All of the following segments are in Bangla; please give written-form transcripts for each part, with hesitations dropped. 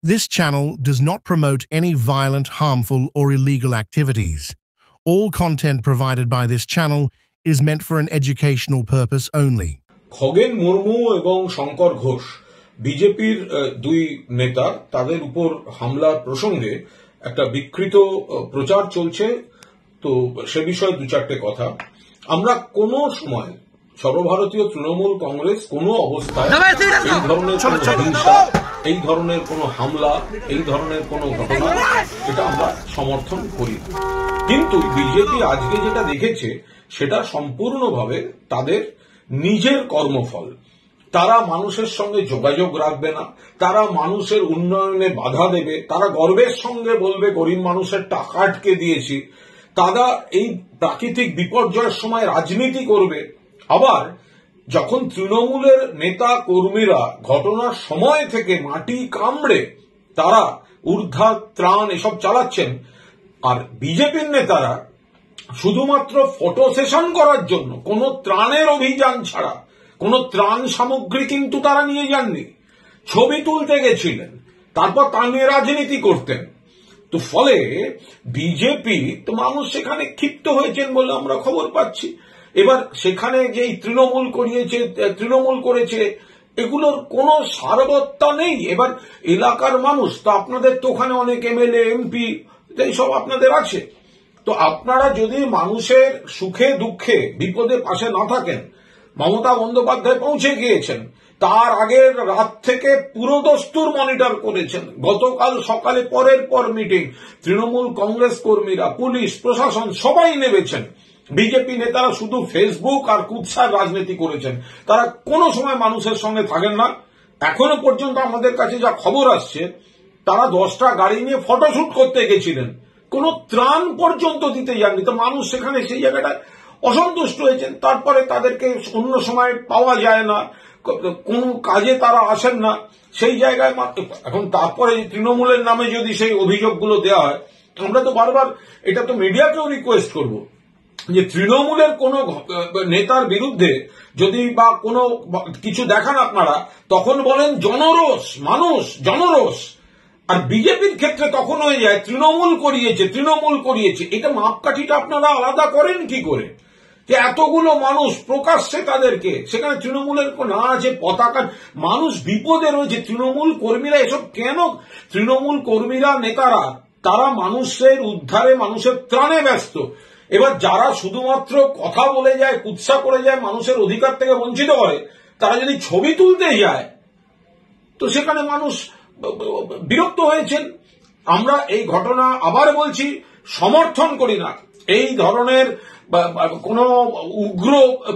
This channel does not promote any violent, harmful, or illegal activities. All content provided by this channel is meant for an educational purpose only. Khagen Murmu এবং শঙ্কর ঘোষ বিজেপির দুই নেতা তাদের উপর হামলা প্রসঙ্গে একটা বিকৃত প্রচার চলছে। তো সে বিষয়ে দু চারটে কথা। আমরা কোনো সময় সর্বভারতীয় তৃণমূল কংগ্রেস কোনো অবস্থায় এই ধরনের কোনো হিংসা, এই ধরনের কোনো হামলা, এই ধরনের কোনো ঘটনা এটা আমরা সমর্থন করি। কিন্তু বিজেপি আজকে যেটা দেখেছে সেটা সম্পূর্ণভাবে তাদের নিজের কর্মফল। তারা মানুষের সঙ্গে যোগাযোগ রাখবে না, তারা মানুষের উন্নয়নে বাধা দেবে, তারা গর্বের সঙ্গে বলবে গরিব মানুষের টাকা আটকে দিয়েছি, তারা এই প্রাকৃতিক বিপর্যয়ের সময় রাজনীতি করবে। আবার যখন তৃণমূলের নেতা কর্মীরা ঘটনার সময় থেকে মাটি কামড়ে তারা উদ্ধার ত্রাণ এসব চালাচ্ছেন, আর বিজেপির নেতারা শুধুমাত্র ফটো সেশন করার জন্য কোনো ত্রাণের অভিযান ছাড়া কোনো ত্রাণ সামগ্রী কিন্তু তারা নিয়ে যাননি, ছবি তুলতে গেছিলেন, তারপর তা নিয়ে রাজনীতি করতেন। তো ফলে বিজেপি তো মানুষ সেখানে ক্ষিপ্ত হয়েছেন বলে আমরা খবর পাচ্ছি। এবার সেখানে যে তৃণমূল করেছে এগুলোর কোনো সারবত্তা নেই। এবার এলাকার মানুষ তো আপনাদের তো ওখানে অনেক এমএলএ এমপি এইসব আপনাদের আছে, তো আপনারা যদি মানুষের সুখে দুঃখে বিপদে পাশে না থাকেন, মমতা বন্দ্যোপাধ্যায় পৌঁছে গিয়েছেন, তার আগের রাত থেকে পুরো দস্তুর মনিটর করেছেন, গতকাল সকালে পরের পর মিটিং, তৃণমূল কংগ্রেস কর্মীরা, পুলিশ প্রশাসন সবাই নেমেছেন। বিজেপি নেতারা শুধু ফেসবুক আর কুৎসার রাজনীতি করেছেন, তারা কোনো সময় মানুষের সঙ্গে থাকেন না। এখনো পর্যন্ত আমাদের কাছে যা খবর আসছে তারা 10টা গাড়ি নিয়ে ফটোশুট করতে গেছিলেন, কোনো ত্রাণ পর্যন্ত দিতে যাননি। তো মানুষ সেখানে সেই জায়গাটায় অসন্তুষ্ট হয়েছেন। তারপরে তাদেরকে অন্য সময় পাওয়া যায় না, কোন কাজে তারা আসেন না, সেই জায়গায় এখন তারপরে তৃণমূলের নামে যদি সেই অভিযোগগুলো দেওয়া হয়, আমরা তো বারবার এটা তো মিডিয়াকেও রিকোয়েস্ট করব যে তৃণমূলের কোন নেতার বিরুদ্ধে যদি বা কোনো কিছু দেখান আপনারা, তখন বলেন জনরোষ, মানুষ জনরোষ, আর বিজেপির ক্ষেত্রে তখন হয়ে যায় তৃণমূল করিয়েছে। এটা মাপকাঠিটা আপনারা আলাদা করেন কি করে? যে এতগুলো মানুষ প্রকাশ্যে তাদেরকে সেখানে তৃণমূলের না আছে পতাকা, মানুষ বিপদে রয়েছে, তৃণমূল কর্মীরা এসব কেন? তৃণমূল কর্মীরা নেতারা তারা মানুষের উদ্ধারে মানুষের ত্রাণে ব্যস্ত। এবার যারা শুধুমাত্র কথা বলে যায়, কুৎসা করে যায়, মানুষের অধিকার থেকে বঞ্চিত করে, তারা যদি ছবি তুলতে যায় তো সেখানে মানুষ বিরক্ত হয়েছেন। আমরা এই ঘটনা আবার বলছি সমর্থন করি না, এই ধরনের কোন উগ্র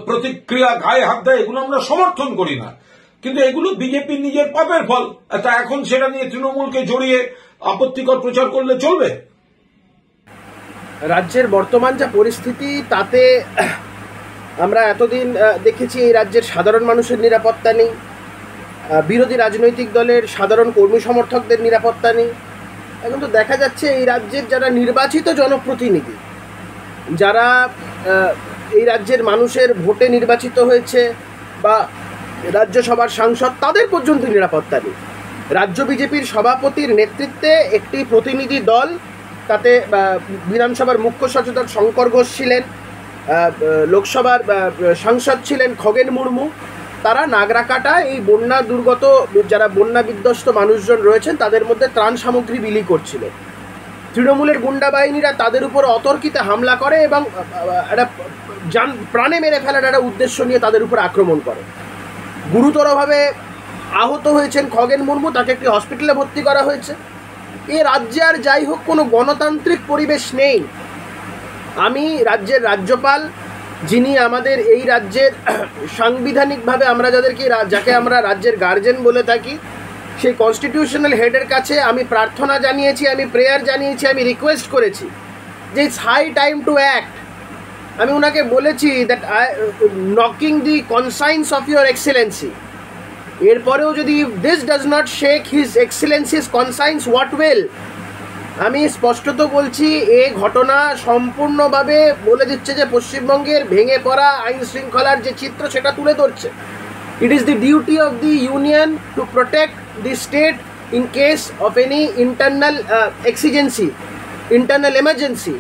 প্রতিক্রিয়া, গায়ে হাত দেয়, এগুলো আমরা সমর্থন করি না। কিন্তু এগুলো বিজেপির নিজের পাপের ফল, তা এখন সেটা নিয়ে তৃণমূলকে জড়িয়ে আপত্তিকর প্রচার করলে চলবে? রাজ্যের বর্তমান যা পরিস্থিতি তাতে আমরা এতদিন দেখেছি এই রাজ্যের সাধারণ মানুষের নিরাপত্তা নেই, বিরোধী রাজনৈতিক দলের সাধারণ কর্মী সমর্থকদের নিরাপত্তা নেই। এখন তো দেখা যাচ্ছে এই রাজ্যের যারা নির্বাচিত জনপ্রতিনিধি, যারা এই রাজ্যের মানুষের ভোটে নির্বাচিত হয়েছে বা রাজ্যসভার সাংসদ, তাদের পর্যন্ত নিরাপত্তা নেই। রাজ্য বিজেপির সভাপতির নেতৃত্বে একটি প্রতিনিধি দল, তাতে বিধানসভার মুখ্য সচেতক শঙ্কর ঘোষ ছিলেন, লোকসভার সাংসদ ছিলেন খগেন মুর্মু, তারা নাগরাকাটা এই বন্যা দুর্গত যারা বন্যা বিধ্বস্ত মানুষজন রয়েছেন তাদের মধ্যে ত্রাণ সামগ্রী বিলি করছিল। তৃণমূলের গুন্ডা বাহিনীরা তাদের উপর অতর্কিতে হামলা করে এবং একটা প্রাণে মেরে ফেলার একটা উদ্দেশ্য নিয়ে তাদের উপর আক্রমণ করে। গুরুতরভাবে আহত হয়েছেন খগেন মুর্মু, তাকে একটি হসপিটালে ভর্তি করা হয়েছে। এ রাজ্যে আর যাই হোক কোনো গণতান্ত্রিক পরিবেশ নেই। আমি রাজ্যের রাজ্যপাল, যিনি আমাদের এই রাজ্যের সাংবিধানিকভাবে আমরা যাকে আমরা রাজ্যের গার্জেন বলে থাকি, সেই কনস্টিটিউশনাল হেডের কাছে আমি প্রার্থনা জানিয়েছি, আমি প্রেয়ার জানিয়েছি, আমি রিকোয়েস্ট করেছি যে it's high time to act. আমি ওনাকে বলেছি that knocking the conscience of your excellency, এরপরেও যদি this does not shake his excellency's conscience, what will? আমি স্পষ্টত বলছি, এ ঘটনা সম্পূর্ণভাবে বলে দিচ্ছে যে পশ্চিমবঙ্গের ভেঙে পড়া আইন শৃঙ্খলার যে চিত্র সেটা তুলে ধরছে। It is the duty of the union to protect the state in case of any internal exigency, internal emergency,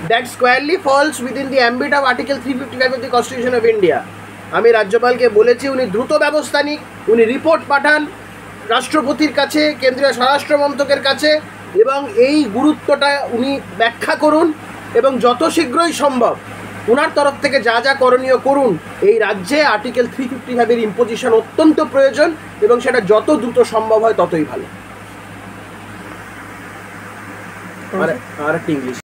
that squarely falls within the ambit of Article 355 of the Constitution of India. আমি রাজ্যপালকে বলেছি উনি দ্রুত ব্যবস্থা নিক, উনি রিপোর্ট পাঠান রাষ্ট্রপতির কাছে, কেন্দ্রীয় স্বরাষ্ট্র মন্ত্রকের কাছে, এবং এই গুরুত্বটা উনি ব্যাখ্যা করুন এবং যত শীঘ্রই সম্ভব ওনার তরফ থেকে যা যা করণীয় করুন। এই রাজ্যে আর্টিকেল 355-এর ইম্পোজিশন অত্যন্ত প্রয়োজন এবং সেটা যত দ্রুত সম্ভব হয় ততই ভালো। আর একটা ইংলিশ